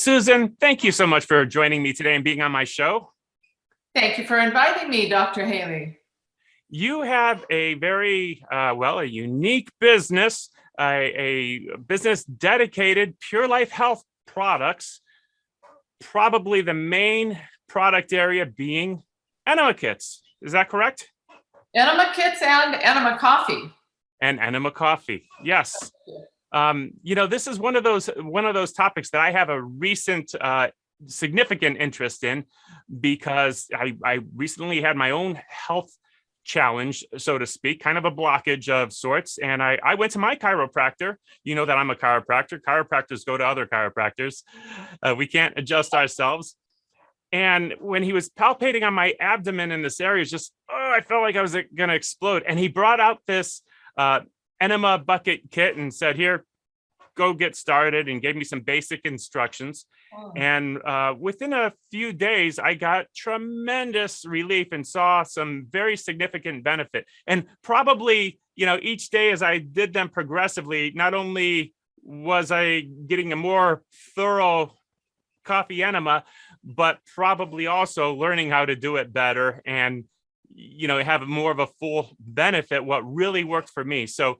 Susan, thank you so much for joining me today and being on my show. Thank you for inviting me, Dr. Haley. You have a very, a unique business, a business dedicated Pure Life Health products, probably the main product area being enema kits. Is that correct? Enema kits and enema coffee. And enema coffee, yes. This is one of those topics that I have a recent significant interest in because I recently had my own health challenge, so to speak, kind of a blockage of sorts. And I went to my chiropractor. You know that I'm a chiropractor. Chiropractors go to other chiropractors. We can't adjust ourselves. And when he was palpating on my abdomen in this area, I felt like I was going to explode. And he brought out this enema bucket kit and said, here, go get started, and gave me some basic instructions. Oh. And within a few days, I got tremendous relief and saw some very significant benefit. And probably, each day as I did them progressively, not only was I getting a more thorough coffee enema, but probably also learning how to do it better and, have more of a full benefit, what really worked for me. So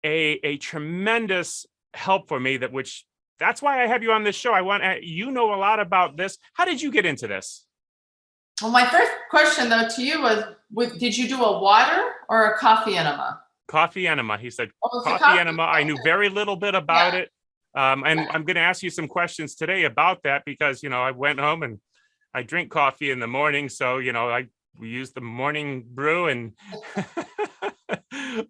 a tremendous help for me that's why I have you on this show. I want you know a lot about this. How did you get into this? Well, my first question though to you was, did you do a water or a coffee enema? Coffee enema. He said coffee enema. I knew very little bit about it. And I'm going to ask you some questions today about that because, I went home and I drink coffee in the morning. So, we use the morning brew and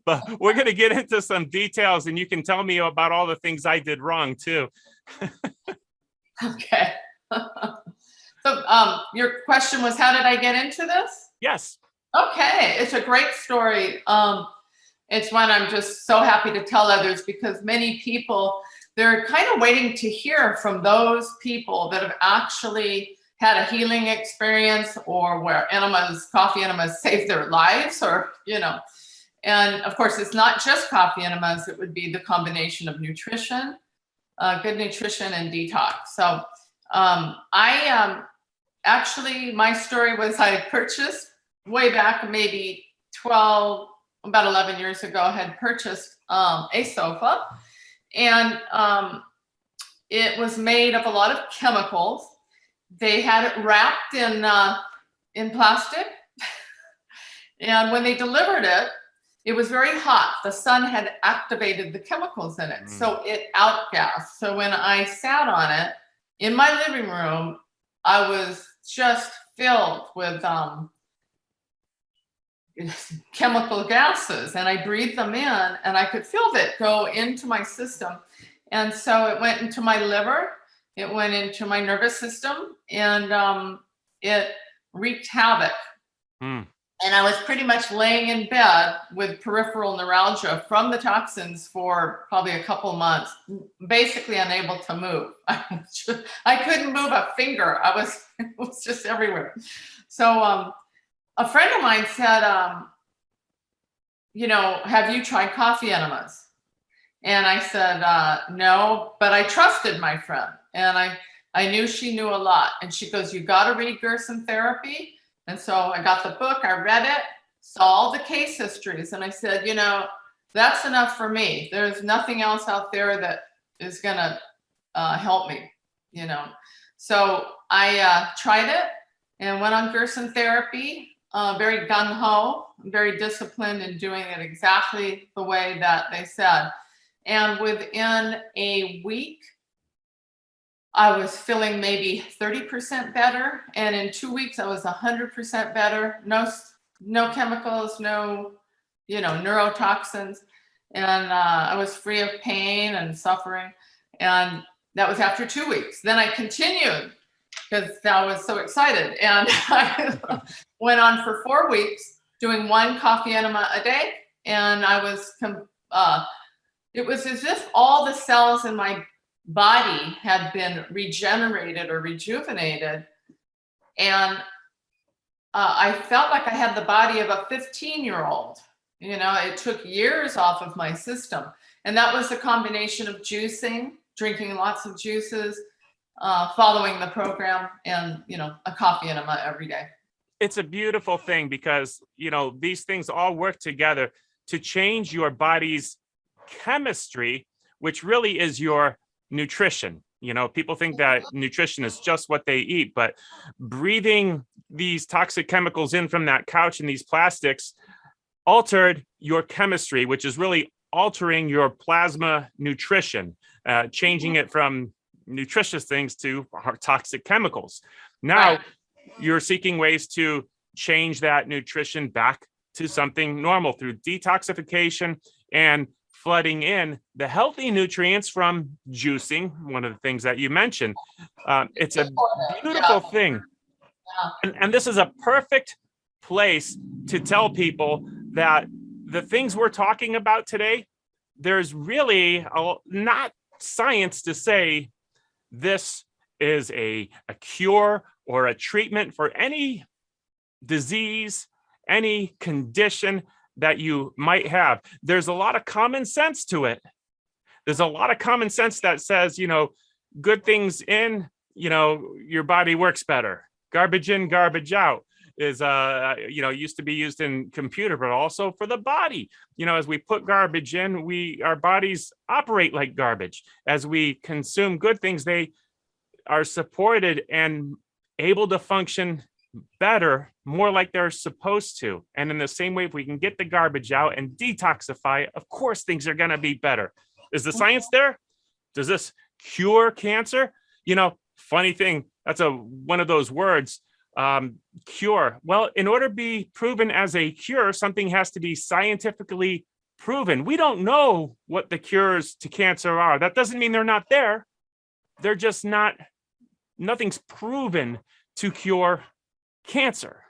but we're going to get into some details and you can tell me about all the things I did wrong too. Okay. So your question was, how did I get into this? Yes. Okay. It's a great story. It's one I'm just so happy to tell others because many people, they're kind of waiting to hear from those people that have actually had a healing experience or where coffee enemas saved their lives or, and of course it's not just coffee enemas, it would be the combination of nutrition, good nutrition and detox. So actually my story was I purchased way back, maybe about 11 years ago, I had purchased a sofa and it was made of a lot of chemicals. They had it wrapped in plastic. And when they delivered it, it was very hot. The sun had activated the chemicals in it. So it outgassed. So when I sat on it in my living room, I was just filled with chemical gases and I breathed them in and I could feel it go into my system. And so it went into my liver. It went into my nervous system and it wreaked havoc. And I was pretty much laying in bed with peripheral neuralgia from the toxins for probably a couple months, basically unable to move. I couldn't move a finger. It was just everywhere. So a friend of mine said, have you tried coffee enemas? And I said, no, but I trusted my friend. And I knew she knew a lot. And she goes, you got to read Gerson Therapy. And so I got the book, I read it, saw all the case histories. And I said, that's enough for me. There's nothing else out there that is going to help me, So I tried it and went on Gerson Therapy, very gung-ho, very disciplined in doing it exactly the way that they said. And within a week, I was feeling maybe 30% better. And in 2 weeks, I was 100% better. No chemicals, no, neurotoxins. And I was free of pain and suffering. And that was after 2 weeks. Then I continued because I was so excited. And I went on for 4 weeks doing one coffee enema a day. And I was, it was as if all the cells in my body had been regenerated or rejuvenated. And I felt like I had the body of a 15-year-old. It took years off of my system. And that was a combination of juicing, drinking lots of juices, following the program and, a coffee enema every day. It's a beautiful thing because, these things all work together to change your body's chemistry, which really is your nutrition. People think that nutrition is just what they eat, but breathing these toxic chemicals in from that couch and these plastics altered your chemistry, which is really altering your plasma nutrition, changing it from nutritious things to toxic chemicals. Now, Right. You're seeking ways to change that nutrition back to something normal through detoxification and flooding in the healthy nutrients from juicing, one of the things that you mentioned. It's a beautiful thing. And this is a perfect place to tell people that the things we're talking about today, there's really not science to say this is a cure or a treatment for any disease, any condition that you might have. There's a lot of common sense to it. There's a lot of common sense that says, good things in, your body works better. Garbage in, garbage out is, used to be used in computer, but also for the body. As we put garbage in, our bodies operate like garbage. As we consume good things, they are supported and able to function better, more like they're supposed to. And in the same way, if we can get the garbage out and detoxify, of course, things are going to be better. Is the science there? Does this cure cancer? Funny thing, that's one of those words, cure. Well, in order to be proven as a cure, something has to be scientifically proven. We don't know what the cures to cancer are. That doesn't mean they're not there. They're just nothing's proven to cure cancer.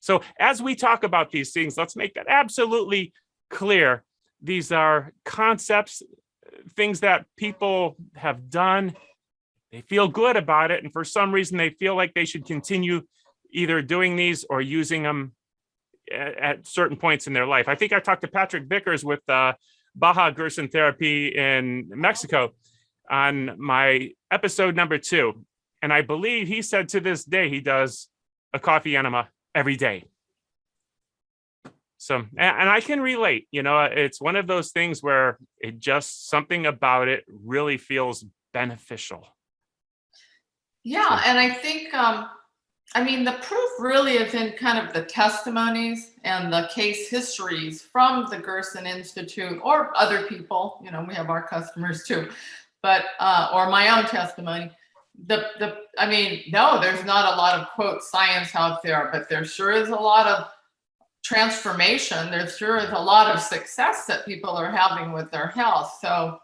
So as we talk about these things, let's make that absolutely clear. These are concepts, things that people have done. They feel good about it. And for some reason, they feel like they should continue either doing these or using them at certain points in their life. I think I talked to Patrick Vickers with Baja Gerson Therapy in Mexico on my episode number 2. And I believe he said to this day, he does a coffee enema every day. So, and I can relate, it's one of those things where it just, something about it really feels beneficial. Yeah. And I think, the proof really is in kind of the testimonies and the case histories from the Gerson Institute or other people, we have our customers too, but, or my own testimony. No, there's not a lot of quote science out there, but there sure is a lot of transformation. There sure is a lot of success that people are having with their health. So,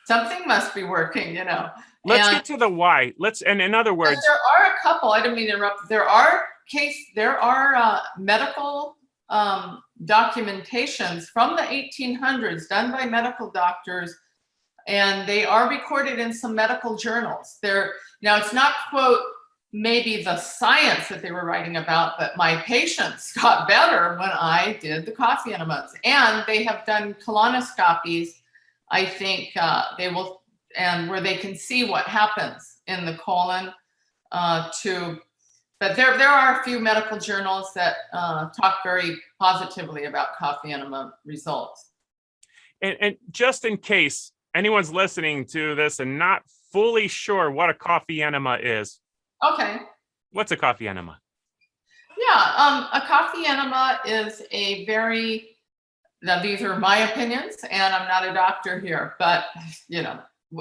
something must be working, Let's get to the why. And in other words, there are a couple, I didn't mean to interrupt. There are medical documentations from the 1800s done by medical doctors, and they are recorded in some medical journals. Now it's not, quote, maybe the science that they were writing about, but my patients got better when I did the coffee enemas. And they have done colonoscopies, I think they will, and where they can see what happens in the colon but there are a few medical journals that talk very positively about coffee enema results. And just in case anyone's listening to this and not fully sure what a coffee enema is. Okay. What's a coffee enema? Yeah, a coffee enema is now these are my opinions and I'm not a doctor here, but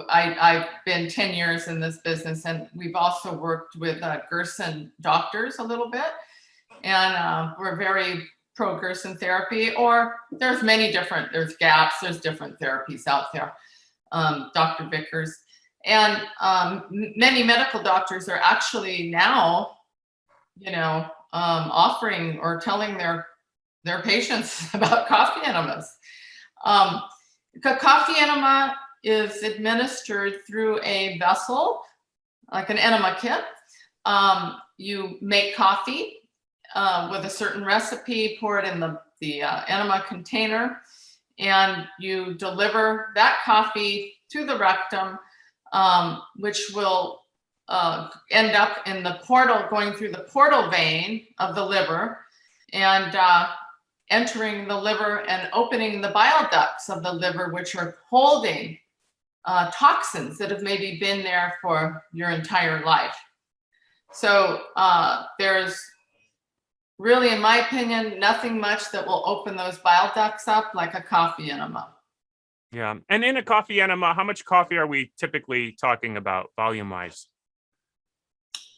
I've been 10 years in this business, and we've also worked with Gerson doctors a little bit, and we're very pro Gerson therapy, or there's gaps, there's different therapies out there. Dr. Vickers and many medical doctors are actually now, offering or telling their patients about coffee enemas. Coffee enema is administered through a vessel, like an enema kit. You make coffee with a certain recipe, pour it in the enema container, and you deliver that coffee to the rectum, which will end up in the portal, going through the portal vein of the liver and entering the liver and opening the bile ducts of the liver, which are holding toxins that have maybe been there for your entire life. So there's really, in my opinion, nothing much that will open those bile ducts up like a coffee enema. Yeah. And in a coffee enema, how much coffee are we typically talking about volume wise?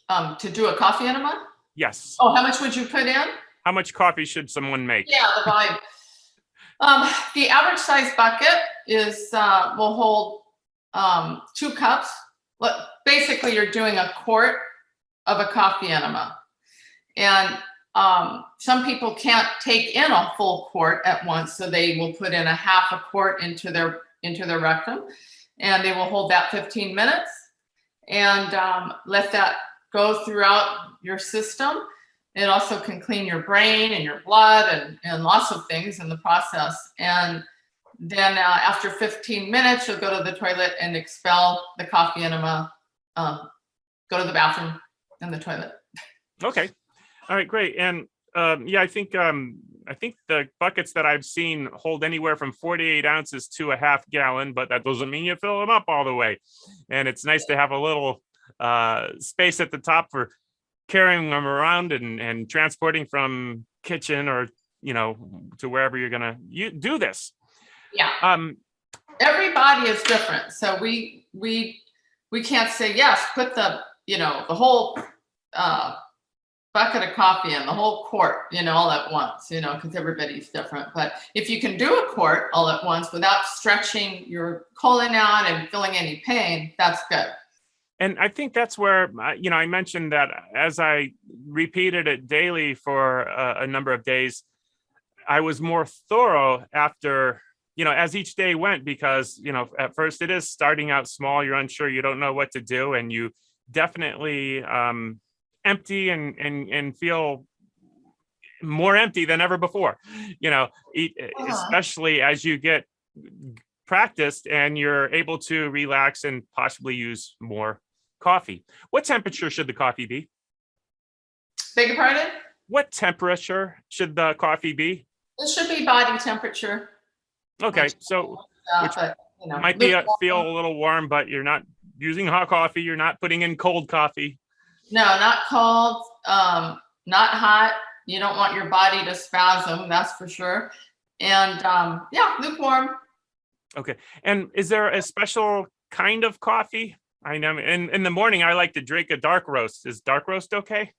To do a coffee enema? Yes. Oh, how much would you put in? How much coffee should someone make? Yeah, the volume. The average size bucket is will hold 2 cups. Basically, you're doing a quart of a coffee enema. And some people can't take in a full quart at once, so they will put in a half a quart into their rectum, and they will hold that 15 minutes and let that go throughout your system. It also can clean your brain and your blood and lots of things in the process. And then after 15 minutes, you'll go to the toilet and expel the coffee enema, go to the bathroom and the toilet. Okay. All right, great. And yeah, I think the buckets that I've seen hold anywhere from 48 ounces to a half gallon, but that doesn't mean you fill them up all the way. And it's nice to have a little space at the top for carrying them around and transporting from kitchen or, to wherever you're gonna do this. Yeah. Everybody is different, so we can't say yes. Put the the whole bucket of coffee in, the whole quart, all at once, because everybody's different. But if you can do a quart all at once without stretching your colon out and feeling any pain, that's good. And I think that's where, I mentioned that as I repeated it daily for a number of days, I was more thorough after, as each day went, because, at first it is starting out small. You're unsure, you don't know what to do. And you definitely empty and feel more empty than ever before, especially as you get practiced and you're able to relax and possibly use more coffee. What temperature should the coffee be? Beg your pardon? What temperature should the coffee be? It should be body temperature. Okay, so which might be feel a little warm, but you're not using hot coffee. You're not putting in cold coffee. No, not cold, not hot. You don't want your body to spasm, that's for sure. And yeah, lukewarm. Okay. And is there a special kind of coffee? I know in the morning, I like to drink a dark roast. Is dark roast okay?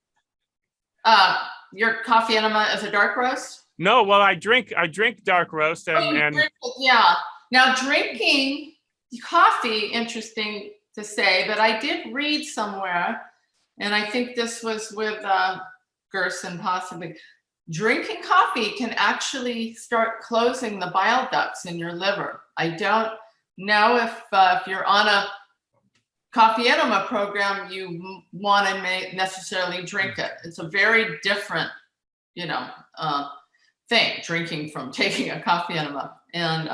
Your coffee enema is a dark roast? No, well, I drink dark roast and drink it, yeah. Now drinking coffee, interesting to say, but I did read somewhere, and I think this was with Gerson possibly, drinking coffee can actually start closing the bile ducts in your liver. I don't know if you're on a coffee enema program, you want to necessarily drink it. It's a very different, thing, drinking from taking a coffee enema. And,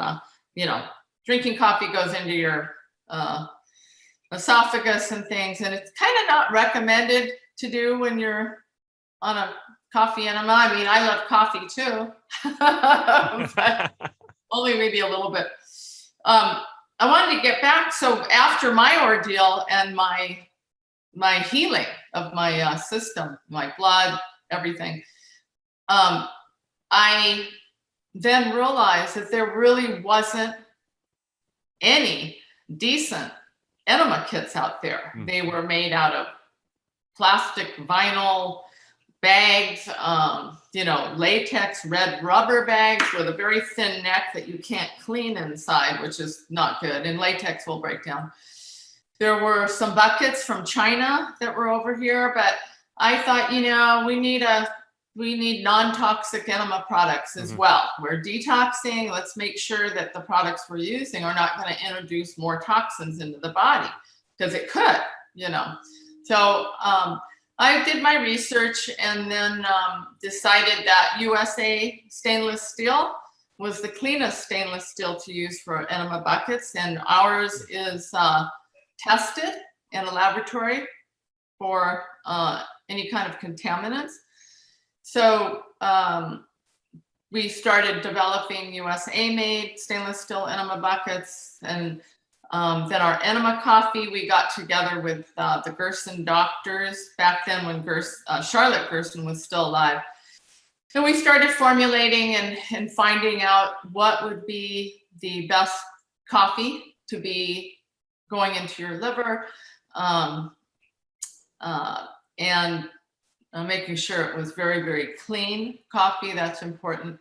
drinking coffee goes into your esophagus and things, and it's kind of not recommended to do when you're on a coffee enema. I mean, I love coffee too, but only maybe a little bit. I wanted to get back. So after my ordeal and my healing of my system, my blood, everything, I then realized that there really wasn't any decent enema kits out there. They were made out of plastic, vinyl bags, latex red rubber bags with a very thin neck that you can't clean inside, which is not good, and latex will break down. There were some buckets from China that were over here, but I thought, we need non-toxic enema products as well. We're detoxing. Let's make sure that the products we're using are not going to introduce more toxins into the body, because it could, So I did my research and then decided that USA stainless steel was the cleanest stainless steel to use for enema buckets. And ours is tested in a laboratory for any kind of contaminants. So we started developing USA-made stainless steel enema buckets, and then our enema coffee, we got together with the Gerson doctors back then when Charlotte Gerson was still alive. So we started formulating and finding out what would be the best coffee to be going into your liver, and making sure it was very, very clean coffee. That's important.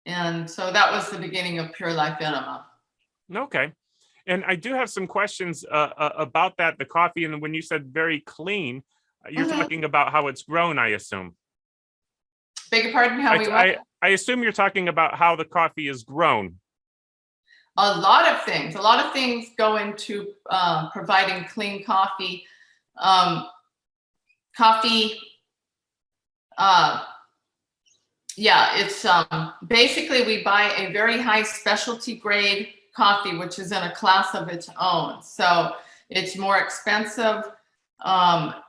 And so that was the beginning of Pure Life Enema. Okay. And I do have some questions about that, the coffee. And when you said very clean, you're talking about how it's grown, I assume. Beg your pardon? I assume you're talking about how the coffee is grown. A lot of things go into providing clean coffee. It's basically we buy a very high specialty grade coffee, which is in a class of its own. So it's more expensive.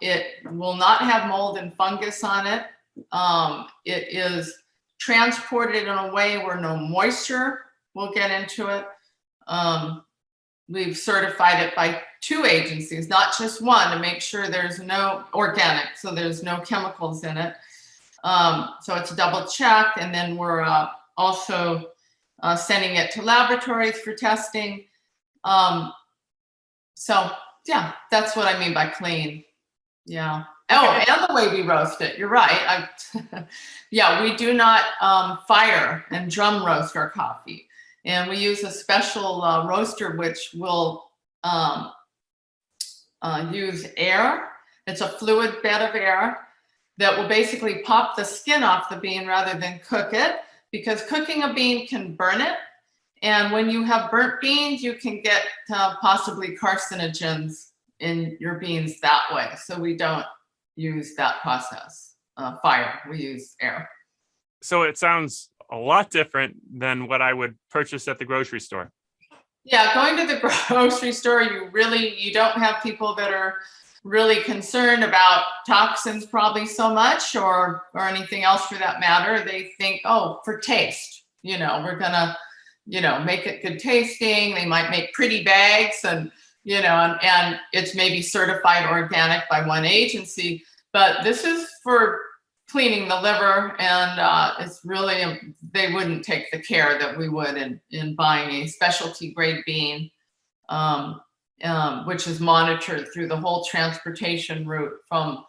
It will not have mold and fungus on it. It is transported in a way where no moisture will get into it. We've certified it by 2 agencies, not just one, to make sure there's no organic, so there's no chemicals in it. So it's double checked, and then we're also sending it to laboratories for testing. So yeah, that's what I mean by clean. Yeah. Oh, and the way we roast it, you're right. Yeah, we do not fire and drum roast our coffee. And we use a special roaster which will use air. It's a fluid bed of air that will basically pop the skin off the bean rather than cook it, because cooking a bean can burn it. And when you have burnt beans, you can get possibly carcinogens in your beans that way. So we don't use that process, fire, we use air. So it sounds a lot different than what I would purchase at the grocery store. Yeah, going to the grocery store, you don't have people that are really concerned about toxins probably so much, or anything else for that matter. They think, oh, for taste, we're gonna, make it good tasting. They might make pretty bags and it's maybe certified organic by one agency, but this is for cleaning the liver, and it's really, they wouldn't take the care that we would in buying a specialty grade bean, which is monitored through the whole transportation route from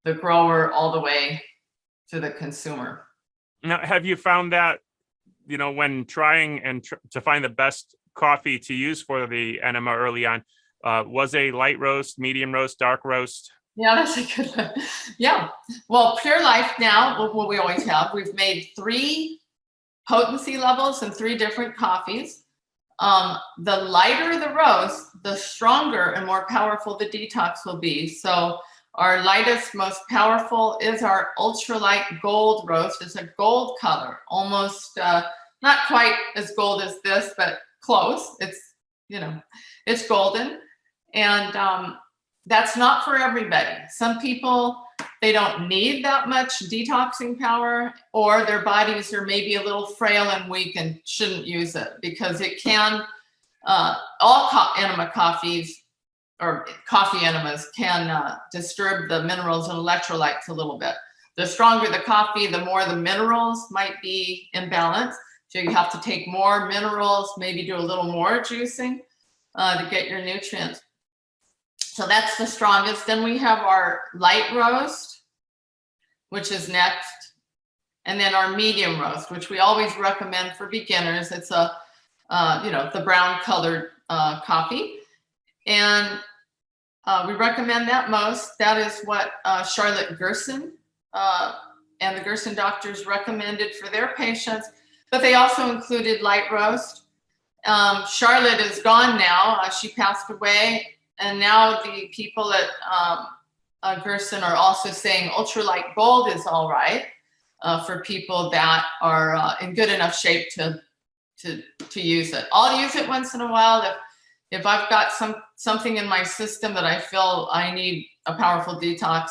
the grower all the way to the consumer. Now, have you found that, when trying to find the best coffee to use for the enema early on, was a light roast, medium roast, dark roast? Yeah, that's a good one. Yeah. Well, Pure Life now, what we always have, we've made 3 potency levels in 3 different coffees. The lighter the roast, the stronger and more powerful the detox will be. So our lightest, most powerful is our ultralight gold roast. It's a gold color, almost not quite as gold as this, but close. It's, it's golden. And that's not for everybody. Some people, they don't need that much detoxing power, or their bodies are maybe a little frail and weak and shouldn't use it, because it can, all enema coffees or coffee enemas can disturb the minerals and electrolytes a little bit. The stronger the coffee, the more the minerals might be imbalanced. So you have to take more minerals, maybe do a little more juicing to get your nutrients. So that's the strongest. Then we have our light roast, which is next. And then our medium roast, which we always recommend for beginners. It's a, the brown colored coffee. And we recommend that most. That is what Charlotte Gerson and the Gerson doctors recommended for their patients. But they also included light roast. Charlotte is gone now. She passed away. And now the people at Gerson are also saying ultralight gold is all right for people that are in good enough shape to use it. I'll use it once in a while if I've got something in my system that I feel I need a powerful detox,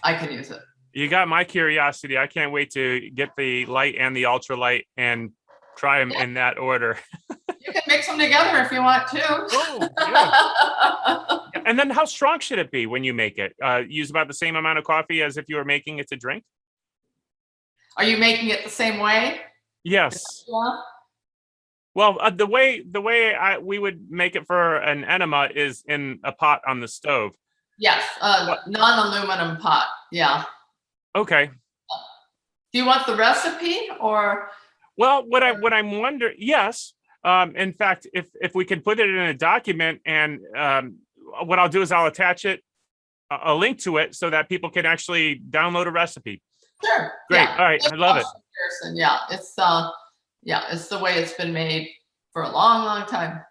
I can use it. You got my curiosity. I can't wait to get the light and the ultralight and try them in that order. You can mix them together if you want to. Oh, yeah. And then how strong should it be when you make it? Use about the same amount of coffee as if you were making it to drink? Are you making it the same way? Yes. Yeah. Well, the way we would make it for an enema is in a pot on the stove. Yes, non-aluminum pot. Yeah. Okay. Do you want the recipe or? Well, what I'm wondering, yes. In fact, if we can put it in a document, and what I'll do is I'll attach a link to it so that people can actually download a recipe. Sure. Great. Yeah. All right. I love it. Yeah, it's the way it's been made for a long, long time.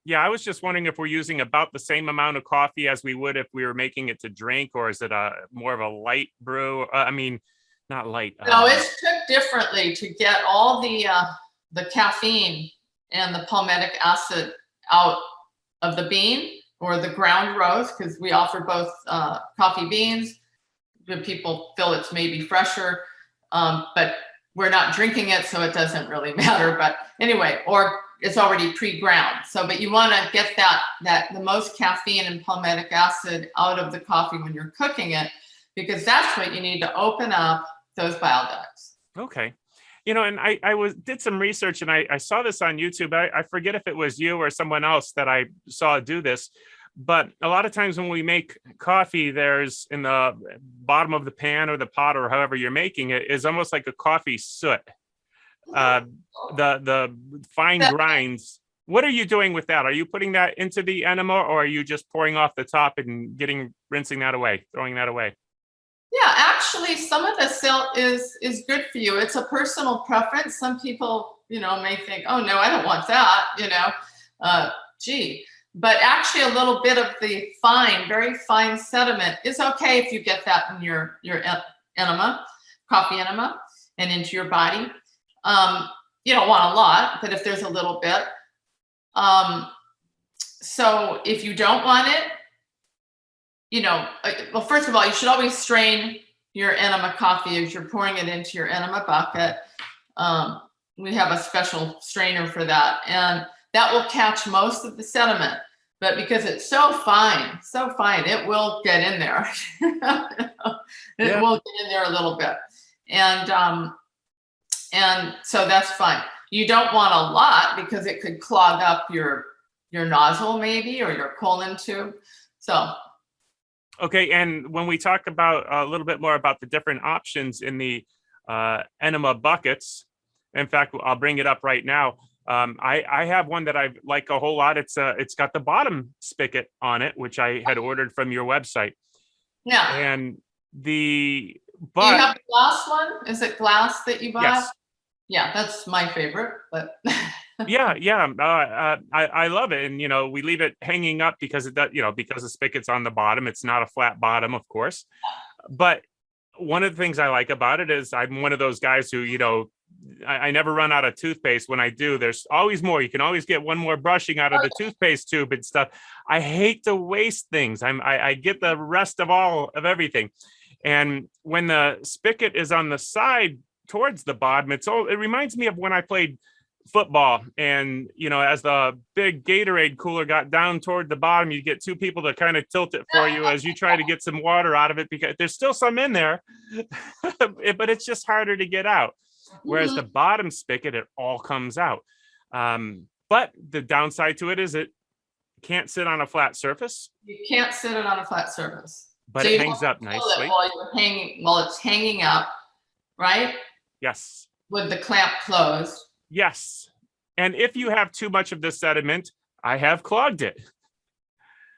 Yeah, I was just wondering if we're using about the same amount of coffee as we would if we were making it to drink, or is it more of a light brew? I mean, not light. No, it's cooked differently to get all the caffeine and the palmitic acid out of the bean or the ground roast, because we offer both coffee beans. People feel it's maybe fresher, but we're not drinking it, so it doesn't really matter. But anyway, or it's already pre-ground. So, but you want to get the most caffeine and palmitic acid out of the coffee when you're cooking it, because that's what you need to open up those bile ducts. Okay. And I did some research, and I saw this on YouTube. I forget if it was you or someone else that I saw do this, but a lot of times when we make coffee, there's in the bottom of the pan or the pot or however you're making it is almost like a coffee soot. The fine grinds. What are you doing with that? Are you putting that into the enema, or are you just pouring off the top and rinsing that away, throwing that away? Yeah, actually, some of the silt is good for you. It's a personal preference. Some people, may think, oh no, I don't want that, But actually, a little bit of the very fine sediment is okay if you get that in your enema, coffee enema, and into your body. You don't want a lot, but if there's a little bit. So if you don't want it, well, first of all, you should always strain your enema coffee as you're pouring it into your enema bucket. We have a special strainer for that, and that will catch most of the sediment. But because it's so fine, it will get in there. It will get in there a little bit, and so that's fine. You don't want a lot because it could clog up your nozzle maybe, or your colon tube. So. Okay, and when we talk about a little bit more about the different options in the enema buckets, in fact, I'll bring it up right now. I have one that I like a whole lot. It's got the bottom spigot on it, which I had ordered from your website. Yeah. And do you have the glass one? Is it glass that you bought? Yes. Yeah, that's my favorite, but. Yeah. I love it. And, we leave it hanging up because because the spigot's on the bottom. It's not a flat bottom, of course. But one of the things I like about it is I'm one of those guys who, I never run out of toothpaste. When I do, there's always more. You can always get one more brushing out of the toothpaste tube and stuff. I hate to waste things. I get the rest of everything. And when the spigot is on the side towards the bottom, it reminds me of when I played football, and as the big Gatorade cooler got down toward the bottom, you get two people to kind of tilt it for you as you try to get some water out of it, because there's still some in there, but it's just harder to get out. Whereas the bottom spigot, it all comes out. But the downside to it is it can't sit on a flat surface. You can't sit it on a flat surface, but it hangs up nicely while it's hanging up, right? Yes. With the clamp closed. Yes. And if you have too much of the sediment, I have clogged it.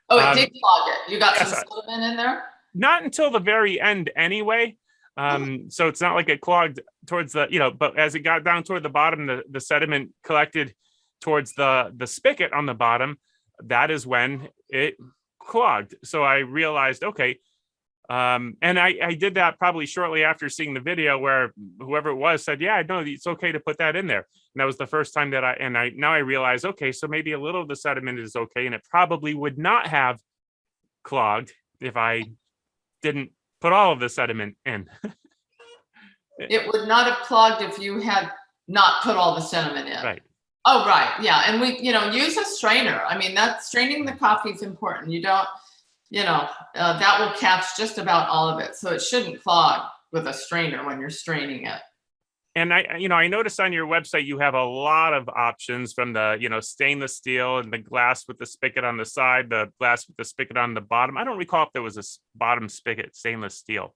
Oh, it did clog it. You got some sediment in there? Not until the very end anyway. So it's not like it clogged towards the, but as it got down toward the bottom, the sediment collected towards the spigot on the bottom. That is when it clogged. So I realized, okay, And I did that probably shortly after seeing the video where whoever it was said, yeah, no, it's okay to put that in there. And that was the first time that now I realize, okay, so maybe a little of the sediment is okay. And it probably would not have clogged if I didn't put all of the sediment in. It would not have clogged if you had not put all the sediment in. Right. Oh, right. Yeah. And we, use a strainer. I mean, that straining the coffee is important. You don't, that will catch just about all of it. So it shouldn't clog with a strainer when you're straining it. And I noticed on your website, you have a lot of options from the, stainless steel and the glass with the spigot on the side, the glass with the spigot on the bottom. I don't recall if there was a bottom spigot stainless steel.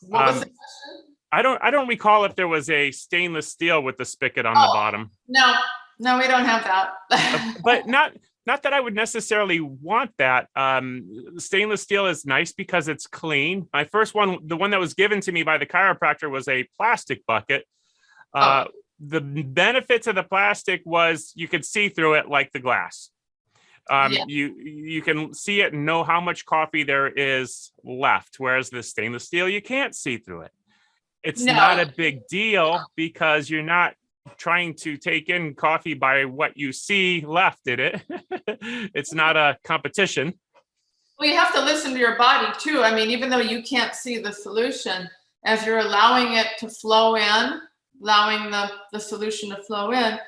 What was the question? I don't recall if there was a stainless steel with the spigot on the bottom. No, we don't have that. But not that I would necessarily want that. Stainless steel is nice because it's clean. My first one, the one that was given to me by the chiropractor, was a plastic bucket. The benefits of the plastic was you could see through it like the glass. You can see it and know how much coffee there is left, whereas the stainless steel, you can't see through it. It's not a big deal because you're not trying to take in coffee by what you see left in it. It's not a competition. Well, you have to listen to your body too. I mean, even though you can't see the solution, as you're allowing it to flow in, allowing the solution to flow in,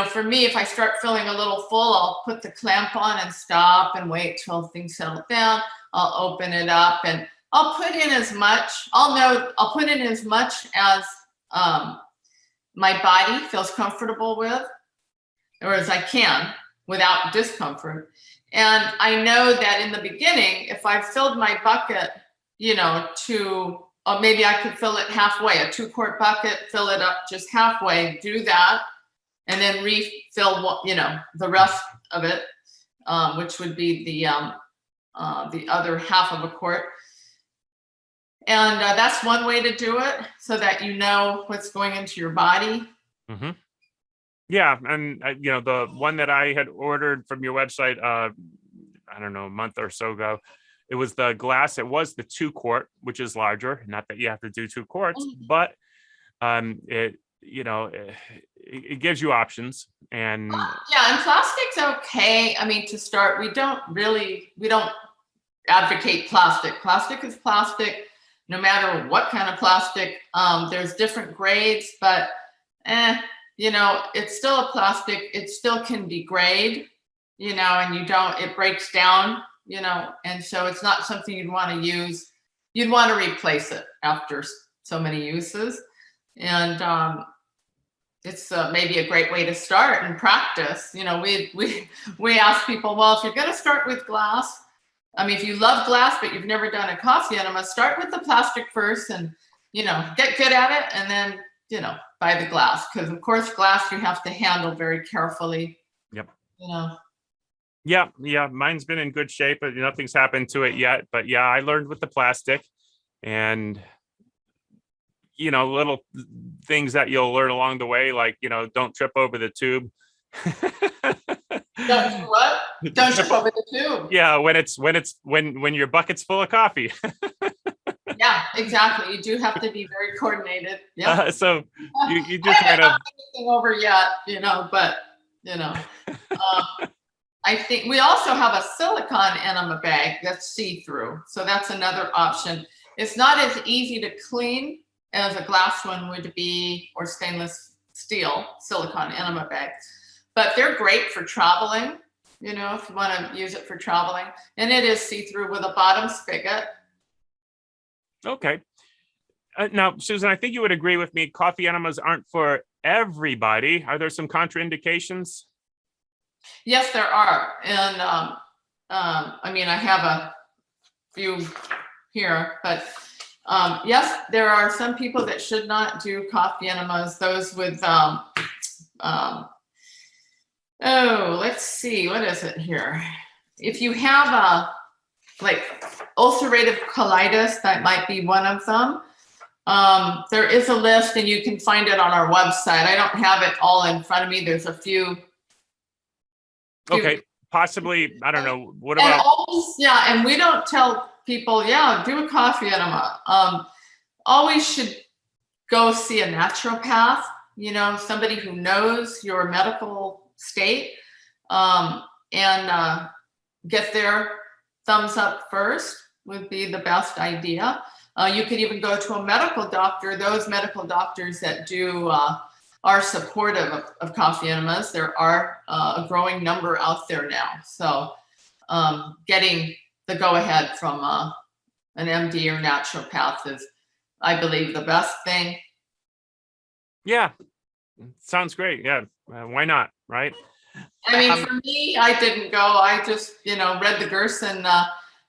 for me, if I start feeling a little full, I'll put the clamp on and stop and wait till things settle down. I'll open it up and I'll put in as much. I'll put in as much as my body feels comfortable with, or as I can without discomfort. And I know that in the beginning, if I filled my bucket, or maybe I could fill it halfway, a 2-quart bucket, fill it up just halfway, do that, and then refill, the rest of it, which would be the other half of a quart. And that's one way to do it, so that you know what's going into your body. Mm-hmm. Yeah, and the one that I had ordered from your website, I don't know, a month or so ago, it was the glass. It was the 2-quart, which is larger. Not that you have to do 2 quarts, but it gives you options. And and plastic's okay. I mean, to start, we don't advocate plastic. Plastic is plastic. No matter what kind of plastic, there's different grades, but it's still a plastic. It still can degrade, and it breaks down, and so it's not something you'd want to use. You'd want to replace it after so many uses. And it's maybe a great way to start and practice. We ask people, well, if you're going to start with glass, I mean, if you love glass, but you've never done a coffee enema, start with the plastic first and, get good at it. And then, buy the glass. Because, of course, glass you have to handle very carefully. Yep. Yeah. Mine's been in good shape, but nothing's happened to it yet. But yeah, I learned with the plastic and, little things that you'll learn along the way, like, don't trip over the tube. Don't what? Don't trip over the tube. Yeah, when your bucket's full of coffee. Yeah, exactly. You do have to be very coordinated. Yeah. So you do kind of anything over yet, but I think we also have a silicone enema bag that's see-through. So that's another option. It's not as easy to clean as a glass one would be, or stainless steel silicone enema bag. But they're great for traveling, if you want to use it for traveling. And it is see-through with a bottom spigot. Okay. Now, Susan, I think you would agree with me. Coffee enemas aren't for everybody. Are there some contraindications? Yes, there are. And I have a few here, but yes, there are some people that should not do coffee enemas. Those with let's see, what is it here? If you have ulcerative colitis, that might be one of them. There is a list and you can find it on our website. I don't have it all in front of me. There's a few. Okay, possibly, I don't know. What about? And we don't tell people, yeah, do a coffee enema. Always should go see a naturopath, somebody who knows your medical state, and get their thumbs up first would be the best idea. You could even go to a medical doctor. Those medical doctors that do are supportive of coffee enemas. There are a growing number out there now. So getting the go-ahead from an MD or naturopath is, I believe, the best thing. Yeah, sounds great. Yeah, why not, right? I mean, for me, I didn't go. I just, read the Gerson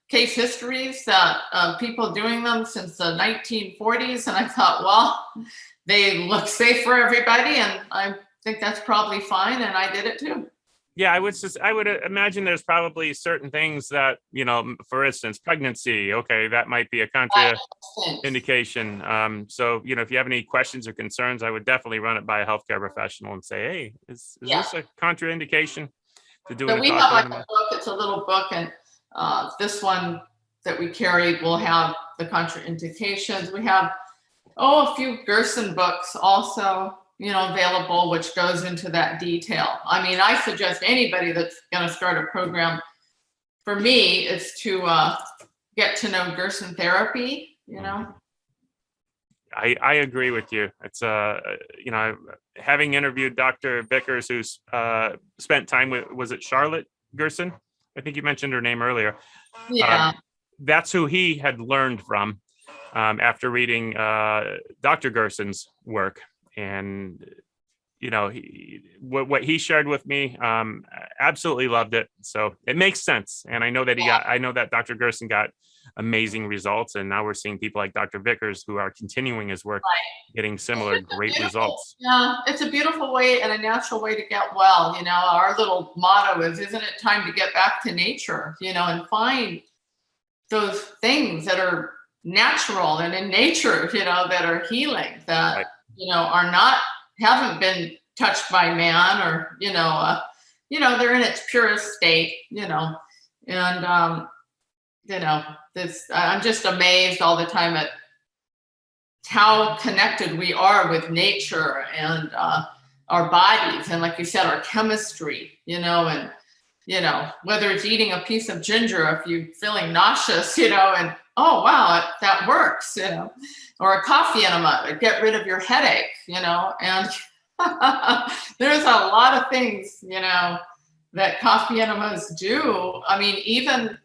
case histories that people doing them since the 1940s. And I thought, well, they look safe for everybody. And I think that's probably fine. And I did it too. Yeah, I would imagine there's probably certain things that, for instance, pregnancy. Okay, that might be a contraindication. So, if you have any questions or concerns, I would definitely run it by a healthcare professional and say, hey, is this a contraindication to doing so a we have like enema? a book. It's a little book, and this one that we carry will have the contraindications. We have a few Gerson books also, available, which goes into that detail. I mean, I suggest anybody that's going to start a program, for me, is to get to know Gerson therapy, I agree with you. It's having interviewed Dr. Vickers, who's spent time with, was it Charlotte Gerson? I think you mentioned her name earlier. Yeah. That's who he had learned from after reading Dr. Gerson's work. And, what he shared with me, absolutely loved it. So it makes sense. And I know that I know that Dr. Gerson got amazing results. And now we're seeing people like Dr. Vickers who are continuing his work, getting similar great results. Yeah, it's a beautiful way and a natural way to get well. Our little motto is, isn't it time to get back to nature, and find those things that are natural and in nature, that are healing, that, Right. Haven't been touched by man, or, they're in its purest state, and, I'm just amazed all the time at how connected we are with nature and our bodies. And like you said, our chemistry, and, whether it's eating a piece of ginger, if you're feeling nauseous, and, oh, wow, that works, or a coffee enema to get rid of your headache, and there's a lot of things, that coffee enemas do. I mean, even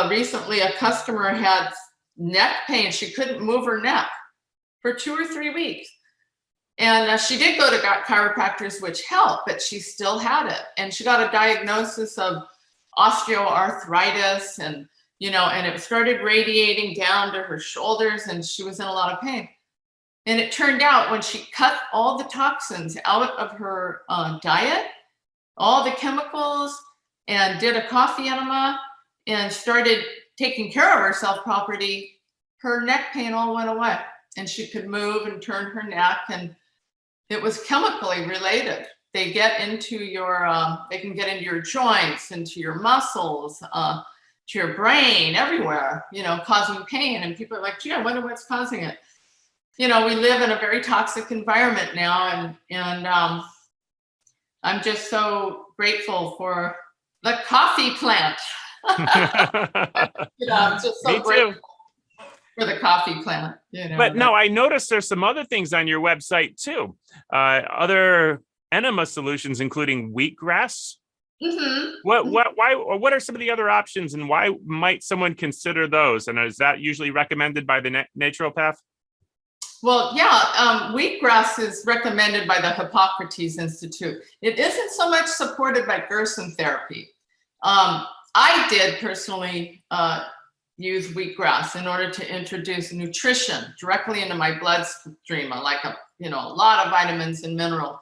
recently a customer had neck pain. She couldn't move her neck for 2 or 3 weeks. And she did go to chiropractors, which helped, but she still had it. And she got a diagnosis of osteoarthritis, and, and it started radiating down to her shoulders, and she was in a lot of pain. And it turned out when she cut all the toxins out of her diet, all the chemicals, and did a coffee enema and started taking care of herself properly, her neck pain all went away, and she could move and turn her neck, and it was chemically related. They get into they can get into your joints, into your muscles, to your brain, everywhere, causing pain. And people are like, gee, I wonder what's causing it. We live in a very toxic environment now, and I'm just so grateful for the coffee plant. I'm just so grateful for the coffee plant. But no, I noticed there's some other things on your website too. Other enema solutions, including wheatgrass. Mm-hmm. What are some of the other options, and why might someone consider those? And is that usually recommended by the naturopath? Well, yeah, wheatgrass is recommended by the Hippocrates Institute. It isn't so much supported by Gerson therapy. I did personally use wheatgrass in order to introduce nutrition directly into my bloodstream, like a lot of vitamins and minerals.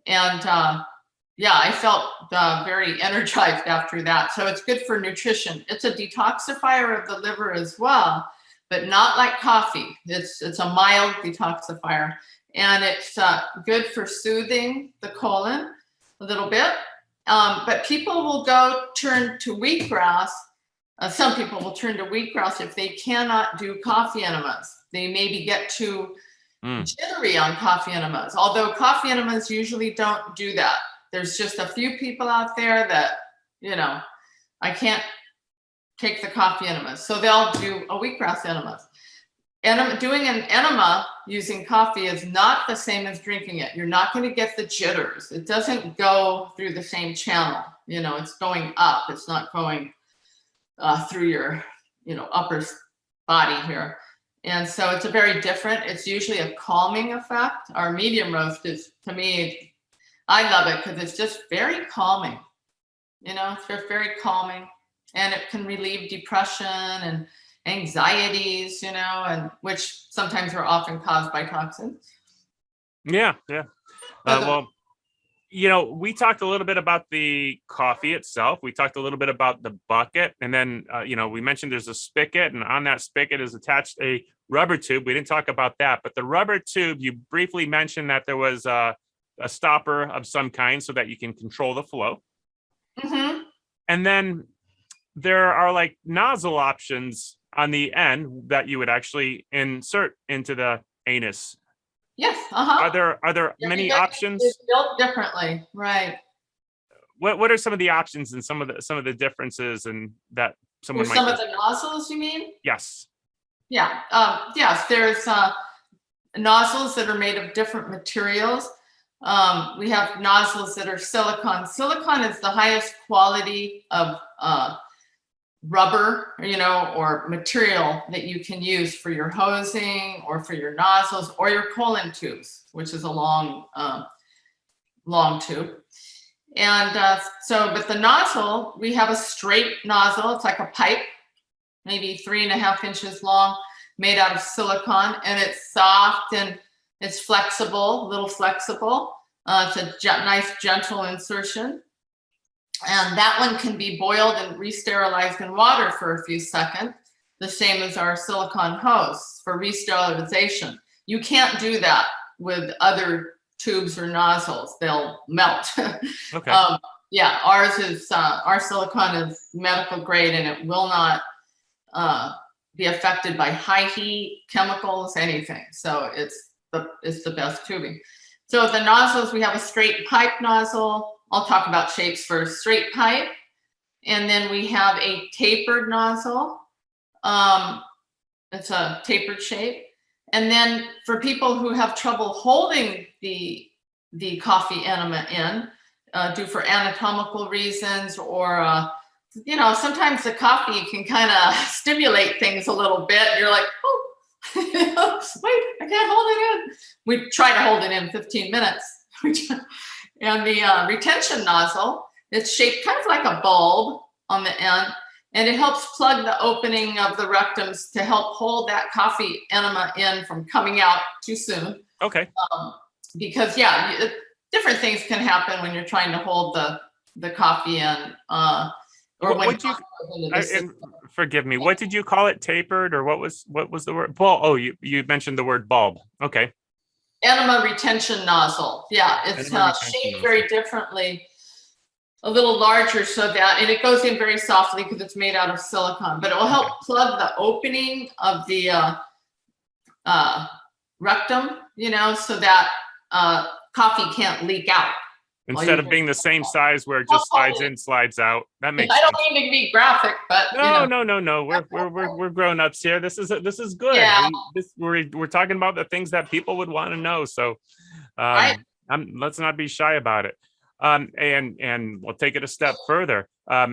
And I felt very energized after that. So it's good for nutrition. It's a detoxifier of the liver as well, but not like coffee. It's a mild detoxifier, and it's good for soothing the colon a little bit. But people will turn to wheatgrass some people will turn to wheatgrass if they cannot do coffee enemas. They maybe get too jittery on coffee enemas, although coffee enemas usually don't do that. There's just a few people out there that, I can't take the coffee enemas, so they'll do a wheatgrass enemas. Doing an enema using coffee is not the same as drinking it. You're not going to get the jitters. It doesn't go through the same channel. It's going up. It's not going through your, upper body here. And so it's a very different, it's usually a calming effect. Our medium roast is, to me, I love it because it's just very calming. It's just very calming, and it can relieve depression and anxieties, and which sometimes are often caused by toxins. Yeah. Well, we talked a little bit about the coffee itself. We talked a little bit about the bucket, and then, we mentioned there's a spigot, and on that spigot is attached a rubber tube. We didn't talk about that, but the rubber tube, you briefly mentioned that there was a stopper of some kind so that you can control the flow. Mm-hmm. And then there are like nozzle options on the end that you would actually insert into the anus. Yes. Uh-huh. Are there many options? It's built differently, right? What are some of the options and some of the differences and that someone might? Some of the nozzles, you mean? Yes. Yeah. Yes. There's nozzles that are made of different materials. We have nozzles that are silicone. Silicone is the highest quality of rubber, or material that you can use for your hosing or for your nozzles or your colon tubes, which is a long tube. And but the nozzle, we have a straight nozzle. It's like a pipe, maybe 3.5 inches long, made out of silicone, and it's soft and it's flexible, a little flexible. It's a nice, gentle insertion. And that one can be boiled and re-sterilized in water for a few seconds, the same as our silicone hose for re-sterilization. You can't do that with other tubes or nozzles. They'll melt. Okay. Our silicone is medical grade, and it will not be affected by high heat, chemicals, anything. So it's the best tubing. So the nozzles, we have a straight pipe nozzle. I'll talk about shapes first. Straight pipe, and then we have a tapered nozzle. It's a tapered shape. And then for people who have trouble holding the coffee enema in, due for anatomical reasons, or sometimes the coffee can kind of stimulate things a little bit. You're like, oh, wait, I can't hold it in. We try to hold it in 15 minutes. And the retention nozzle, it's shaped kind of like a bulb on the end, and it helps plug the opening of the rectums to help hold that coffee enema in from coming out too soon. Okay. Because different things can happen when you're trying to hold the coffee in. Forgive me. What did you call it? Tapered, or what was the word? Oh, you mentioned the word bulb. Okay. Enema retention nozzle. Yeah, it's shaped very differently, a little larger, and it goes in very softly because it's made out of silicone, but it will help plug the opening of the rectum, so that coffee can't leak out. Instead of being the same size where it just slides in, slides out. That makes sense. I don't mean to be graphic, but no. We're grown-ups here. This is good. Yeah. We're talking about the things that people would want to know. So right. Let's not be shy about it. And we'll take it a step further.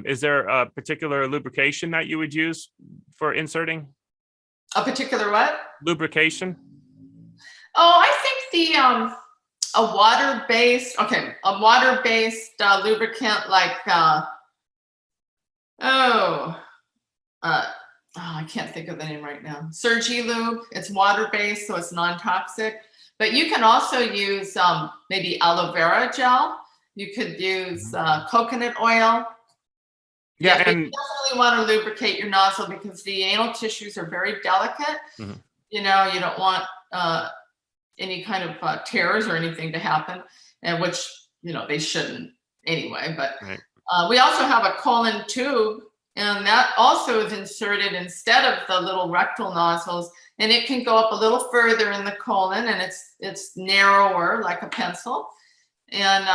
Is there a particular lubrication that you would use for inserting? A particular what? Lubrication. Oh, I think a water-based lubricant like I can't think of the name right now. Surgy Lube. It's water-based, so it's non-toxic. But you can also use maybe aloe vera gel. You could use coconut oil. Yeah, and you definitely want to lubricate your nozzle because the anal tissues are very delicate. Mm-hmm. You don't want any kind of tears or anything to happen, and which they shouldn't anyway. But right. We also have a colon tube And that also is inserted instead of the little rectal nozzles, and it can go up a little further in the colon, and it's narrower like a pencil. And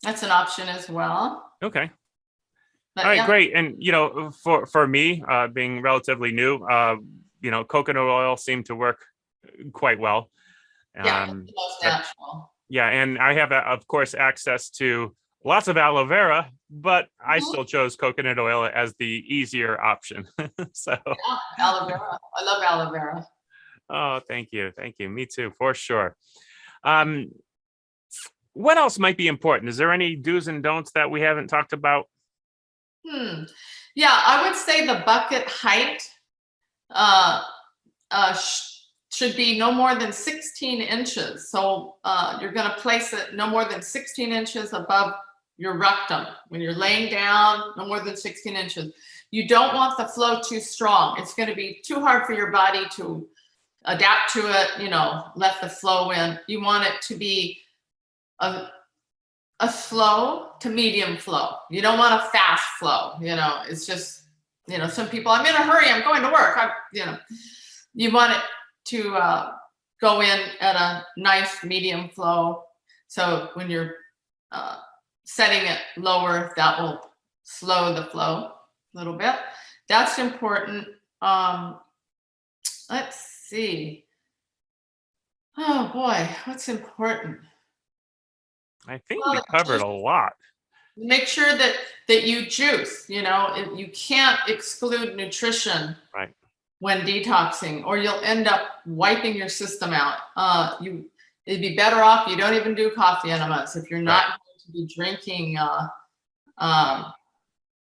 that's an option as well. Okay. But All right, yeah. great. And for me, being relatively new, coconut oil seemed to work quite well. Yeah, it's the most natural. Yeah, and I have, of course, access to lots of aloe vera, but I still chose coconut oil as the easier option. So yeah, aloe vera. I love aloe vera. Oh, thank you. Me too, for sure. What else might be important? Is there any do's and don'ts that we haven't talked about? Yeah, I would say the bucket height should be no more than 16 inches. So you're going to place it no more than 16 inches above your rectum. When you're laying down, no more than 16 inches. You don't want the flow too strong. It's going to be too hard for your body to adapt to it, let the flow in. You want it to be a slow to medium flow. You don't want a fast flow. It's just, some people, I'm in a hurry, I'm going to work. You want it to go in at a nice medium flow. So when you're setting it lower, that will slow the flow a little bit. That's important. Let's see. Oh boy, what's important? I think we covered a lot. Make sure that you juice. You can't exclude nutrition when detoxing, or you'll end up wiping your system out. It'd be better off you don't even do coffee enemas if you're not going to be drinking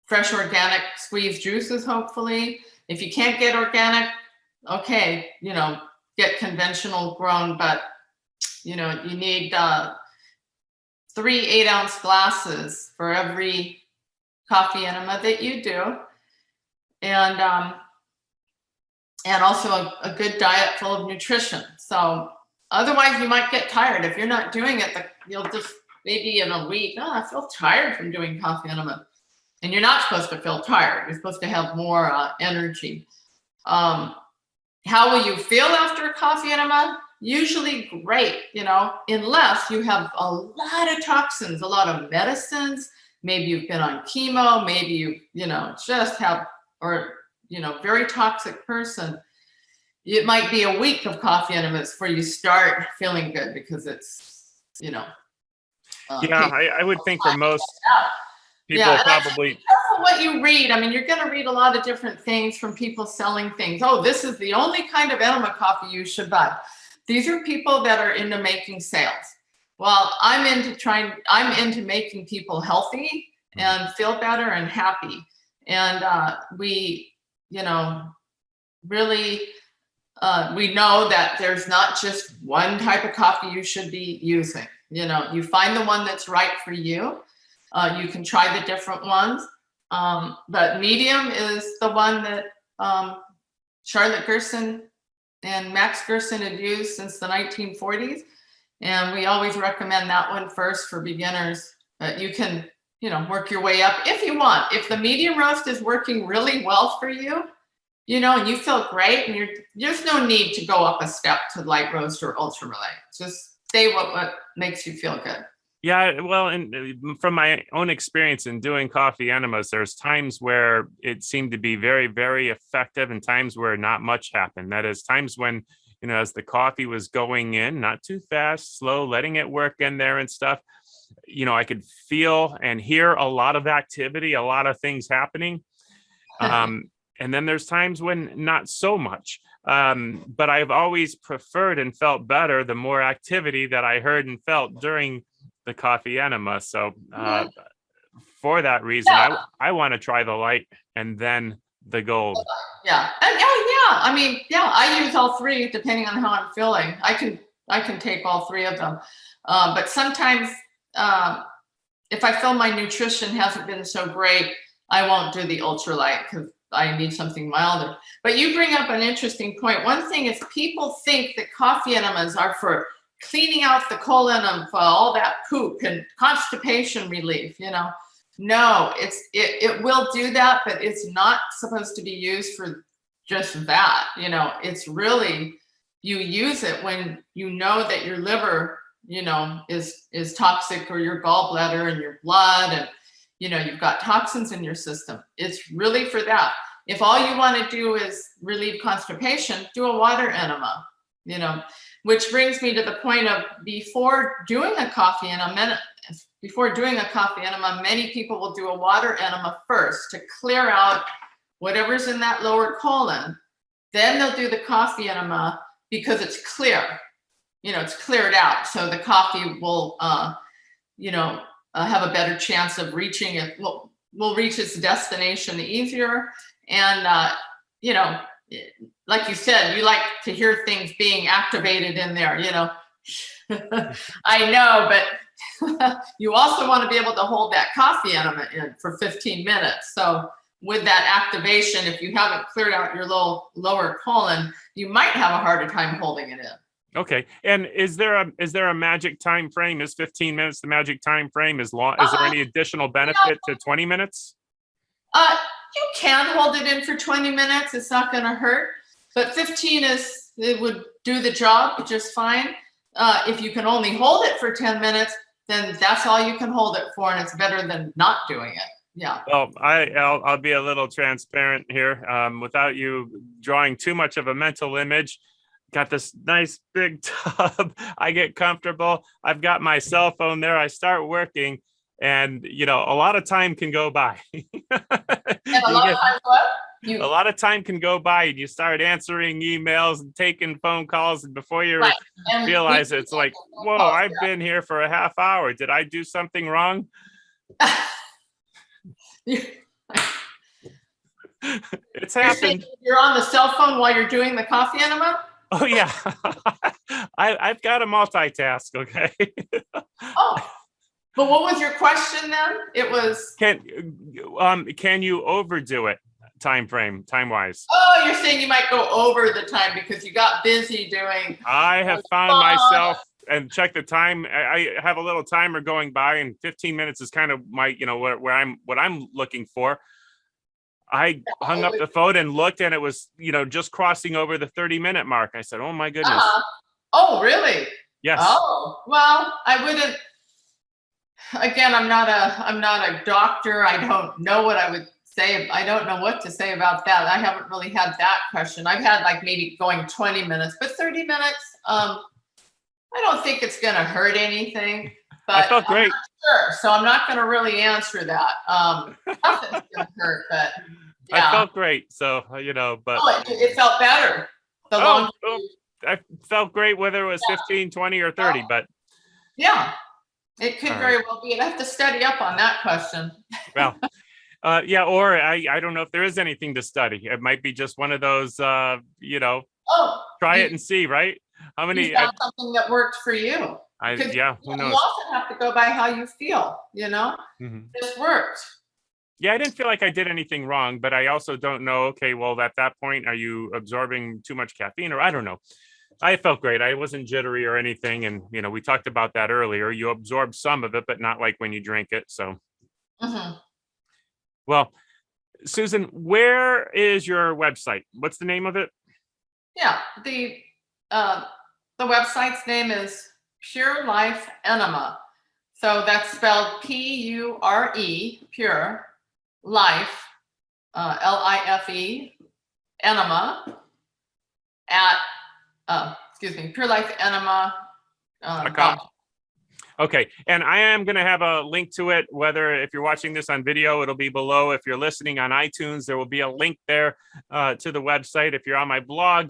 fresh organic squeezed juices. Hopefully, if you can't get organic, okay, get conventional grown, but you need 3 8-ounce glasses for every coffee enema that you do, and also a good diet full of nutrition. So otherwise you might get tired if you're not doing it. You'll just maybe in a week, I feel tired from doing coffee enema, and you're not supposed to feel tired. You're supposed to have more energy. How will you feel after a coffee enema? Usually great, unless you have a lot of toxins, a lot of medicines. Maybe you've been on chemo, maybe you just have, or very toxic person. It might be a week of coffee enemas before you start feeling good, because it's I would think for most people probably. Careful what you read. I mean, you're going to read a lot of different things from people selling things. Oh, this is the only kind of enema coffee you should buy. These are people that are into making sales. Well, I'm into making people healthy and feel better and happy. And we really, we know that there's not just one type of coffee you should be using. You find the one that's right for you. You can try the different ones. But medium is the one that Charlotte Gerson and Max Gerson had used since the 1940s. And we always recommend that one first for beginners. But you can, work your way up if you want. If the medium roast is working really well for you, and you feel great, and there's no need to go up a step to light roast or ultra malay. Just stay what makes you feel good. Yeah, well, and from my own experience in doing coffee enemas, there's times where it seemed to be very, very effective, and times where not much happened. That is, times when, as the coffee was going in, not too fast, slow, letting it work in there and stuff, I could feel and hear a lot of activity, a lot of things happening. And then there's times when not so much. But I've always preferred and felt better the more activity that I heard and felt during the coffee enema. So for that reason, I want to try the light and then the gold. Yeah. And I use all three depending on how I'm feeling. I can take all three of them. But sometimes if I feel my nutrition hasn't been so great, I won't do the ultralight because I need something milder. But you bring up an interesting point. One thing is people think that coffee enemas are for cleaning out the colon of all that poop and constipation relief. No, it will do that, but it's not supposed to be used for just that. You know, it's really, you use it when you know that your liver, you know, is toxic, or your gallbladder and your blood, and you know, you've got toxins in your system. It's really for that. If all you want to do is relieve constipation, do a water enema, you know, which brings me to the point of before doing a coffee enema, many people will do a water enema first to clear out whatever's in that lower colon. Then they'll do the coffee enema because it's clear, you know, it's cleared out. So the coffee will, have a better chance of reaching it. Will reach its destination easier. And, like you said, you like to hear things being activated in there, you know. I know, but you also want to be able to hold that coffee enema in for 15 minutes. So with that activation, if you haven't cleared out your lower colon, you might have a harder time holding it in. Okay. And is there a magic time frame? Is 15 minutes the magic time frame? Is there any additional benefit to 20 minutes? You can hold it in for 20 minutes. It's not going to hurt, but 15 it would do the job just fine. If you can only hold it for 10 minutes, then that's all you can hold it for, and it's better than not doing it. Yeah. Well, I'll be a little transparent here, without you drawing too much of a mental image. Got this nice big tub. I get comfortable. I've got my cell phone there. I start working, and a lot of time can go by. And a lot of times what? A lot of time can go by, and you start answering emails and taking phone calls, and before you realize it's like, whoa, I've been here for a half hour. Did I do something wrong? It's happened. You're on the cell phone while you're doing the coffee enema? Oh yeah. I've got to multitask. Okay. Oh, but what was your question then? It was, can you overdo it time wise? Oh, you're saying you might go over the time because you got busy doing. I have found myself, and check the time. I have a little timer going by, and 15 minutes is kind of my, what I'm looking for. I hung up the phone and looked, and it was, just crossing over the 30-minute mark. I said, oh my goodness. Oh, really? Yes. Oh, well, I wouldn't. Again, I'm not a doctor. I don't know what I would say. I don't know what to say about that. I haven't really had that question. I've had like maybe going 20 minutes, but 30 minutes, I don't think it's going to hurt anything. But I felt great. I'm not sure, so I'm not going to really answer that. Nothing's going to hurt, but yeah. I felt great. So, but. Oh, it felt better. I felt great whether it was 15, 20, or 30, but. Yeah, it could very well be. I'd have to study up on that question. Well, yeah, or I don't know if there is anything to study. It might be just one of those, try it and see, right? How many? You found something that worked for you. Who knows? You often have to go by how you feel, Mm-hmm. This worked. Yeah, I didn't feel like I did anything wrong, but I also don't know, okay, well, at that point, are you absorbing too much caffeine, or I don't know. I felt great. I wasn't jittery or anything. And, we talked about that earlier. You absorb some of it, but not like when you drink it. So, Well, Susan, where is your website? What's the name of it? Yeah, the website's name is Pure Life Enema. So that's spelled Pure, Pure Life, Life, Enema at Pure Life Enema. Okay, and I am going to have a link to it, whether if you're watching this on video, it'll be below. If you're listening on iTunes, there will be a link there to the website. If you're on my blog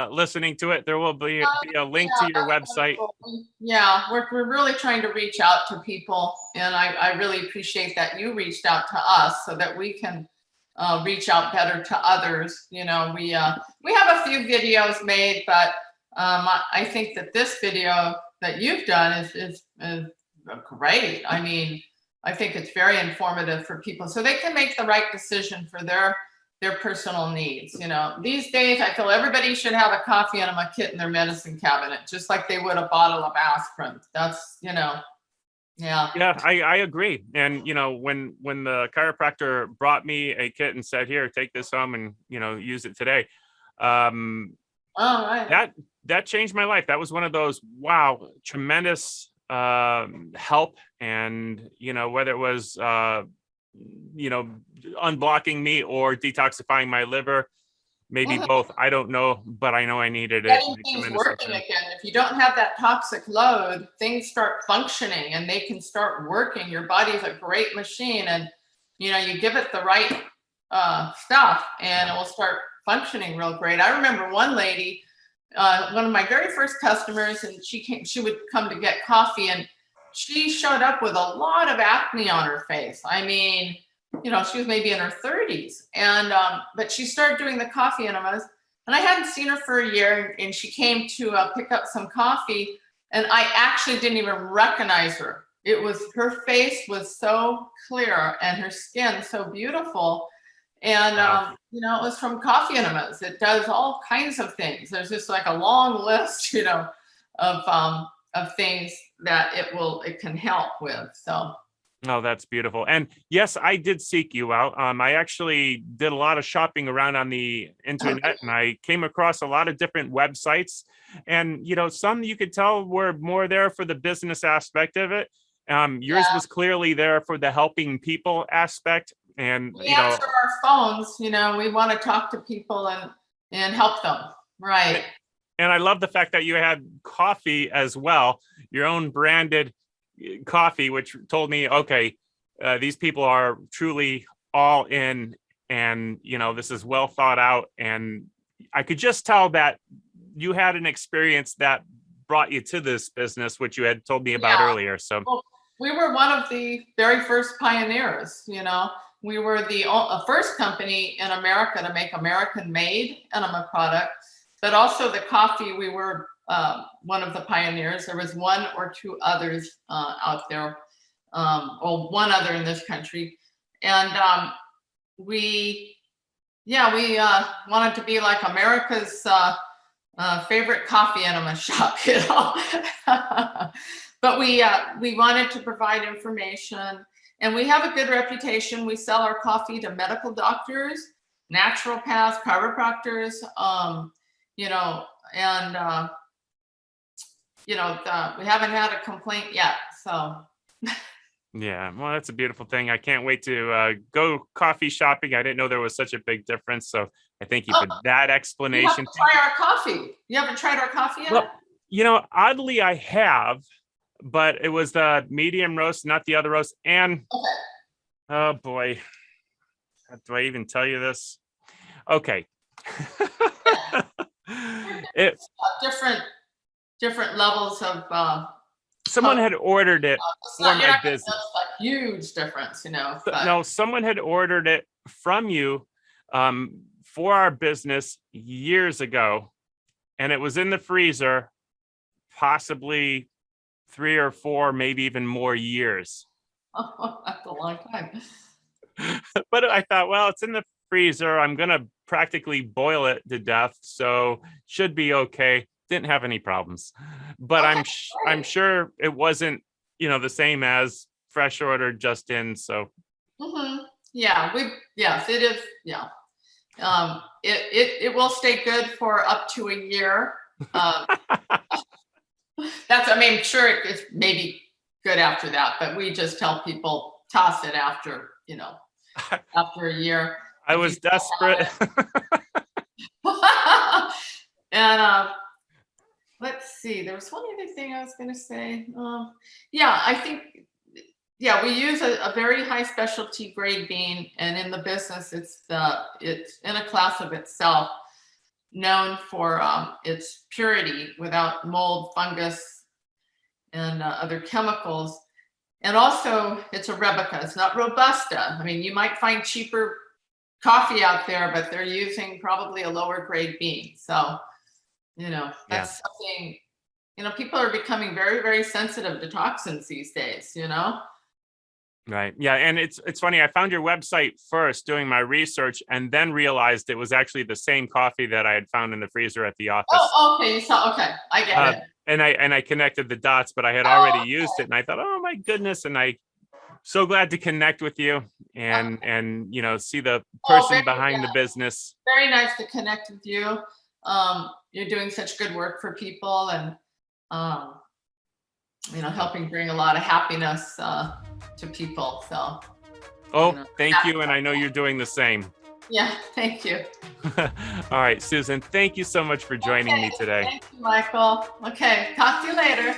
listening to it, there will be a link to your website. Yeah, we're really trying to reach out to people, and I really appreciate that you reached out to us so that we can reach out better to others. We have a few videos made, but I think that this video that you've done is great. I mean, I think it's very informative for people so they can make the right decision for their personal needs. These days I feel everybody should have a coffee enema kit in their medicine cabinet, just like they would a bottle of aspirin. That's, Yeah. Yeah, I agree. And when the chiropractor brought me a kit and said, "Here, take this home and use it today," um, All right. that changed my life. That was one of those wow, tremendous help. And whether it was unblocking me or detoxifying my liver, maybe both. I don't know, but I know I needed it. Getting It things tremendously working helped. again. If you don't have that toxic load, things start functioning and they can start working. Your body's a great machine, and you give it the right stuff, and it will start functioning real great. I remember one lady, one of my very first customers, and she would come to get coffee, and she showed up with a lot of acne on her face. I mean, she was maybe in her 30s, and but she started doing the coffee enemas, and I hadn't seen her for a year, and she came to pick up some coffee, and I actually didn't even recognize her. Her face was so clear and her skin so beautiful. And Wow. it was from coffee enemas. It does all kinds of things. There's just like a long list, of things that it can help with. So Oh, that's beautiful. And yes, I did seek you out. I actually did a lot of shopping around on the internet, and I came across a lot of different websites. And some you could tell were more there for the business aspect of it. Yours yeah, was clearly there for the helping people aspect. And we answer our phones. We want to talk to people and help them. Right. and I love the fact that you had coffee as well, your own branded coffee, which told me, okay, these people are truly all in, and this is well thought out. And I could just tell that you had an experience that brought you to this business, which you had told me about Yeah. earlier. So Well, we were one of the very first pioneers. We were the first company in America to make American-made enema product, but also the coffee. We were one of the pioneers. There was one or two others out there, or one other in this country, and we wanted to be like America's favorite coffee enema shop, But we wanted to provide information, and we have a good reputation. We sell our coffee to medical doctors, naturopaths, chiropractors, and we haven't had a complaint yet. So yeah, well, that's a beautiful thing. I can't wait to go coffee shopping. I didn't know there was such a big difference. So I thank you for that you have explanation. to try our coffee. You haven't tried our coffee yet? Well, oddly, I have, but it was the medium roast, not the other roast. And Okay. oh boy, do I even tell you this? Okay. Different levels of Someone had ordered it for my business. A huge difference, No, someone had ordered it from you for our business years ago, and it was in the freezer, possibly 3 or 4, maybe even more years. Oh, that's a long time. But I thought, well, it's in the freezer. I'm going to practically boil it to death, so should be okay. Didn't have any problems. But Okay, I'm sure it wasn't, the same as fresh ordered just in. So yeah, yes, it is. Yeah. It will stay good for up to a year. Sure, it's maybe good after that, but we just tell people toss it after after a year. I was desperate. And let's see, there was one other thing I was going to say. I think, we use a very high specialty grade bean, and in the business, it's in a class of itself, known for its purity without mold, fungus, and other chemicals. And also, it's Arabica. It's not Robusta. I mean, you might find cheaper coffee out there, but they're using probably a lower grade bean. So, that's something, people are becoming very, very sensitive to toxins these days, Right. Yeah. And it's funny. I found your website first doing my research, and then realized it was actually the same coffee that I had found in the freezer at the office. Oh, okay. Okay. I get it. I connected the dots, but I had already used it, and I thought, oh my goodness, and I so glad to connect with you and see the person behind the business. Very nice to connect with you. You're doing such good work for people, and helping bring a lot of happiness to people. So. Thank you, and I know you're doing the same. Yeah, thank you. All right, Susan, thank you so much for joining me today. Thank you, Michael. Okay, talk to you later.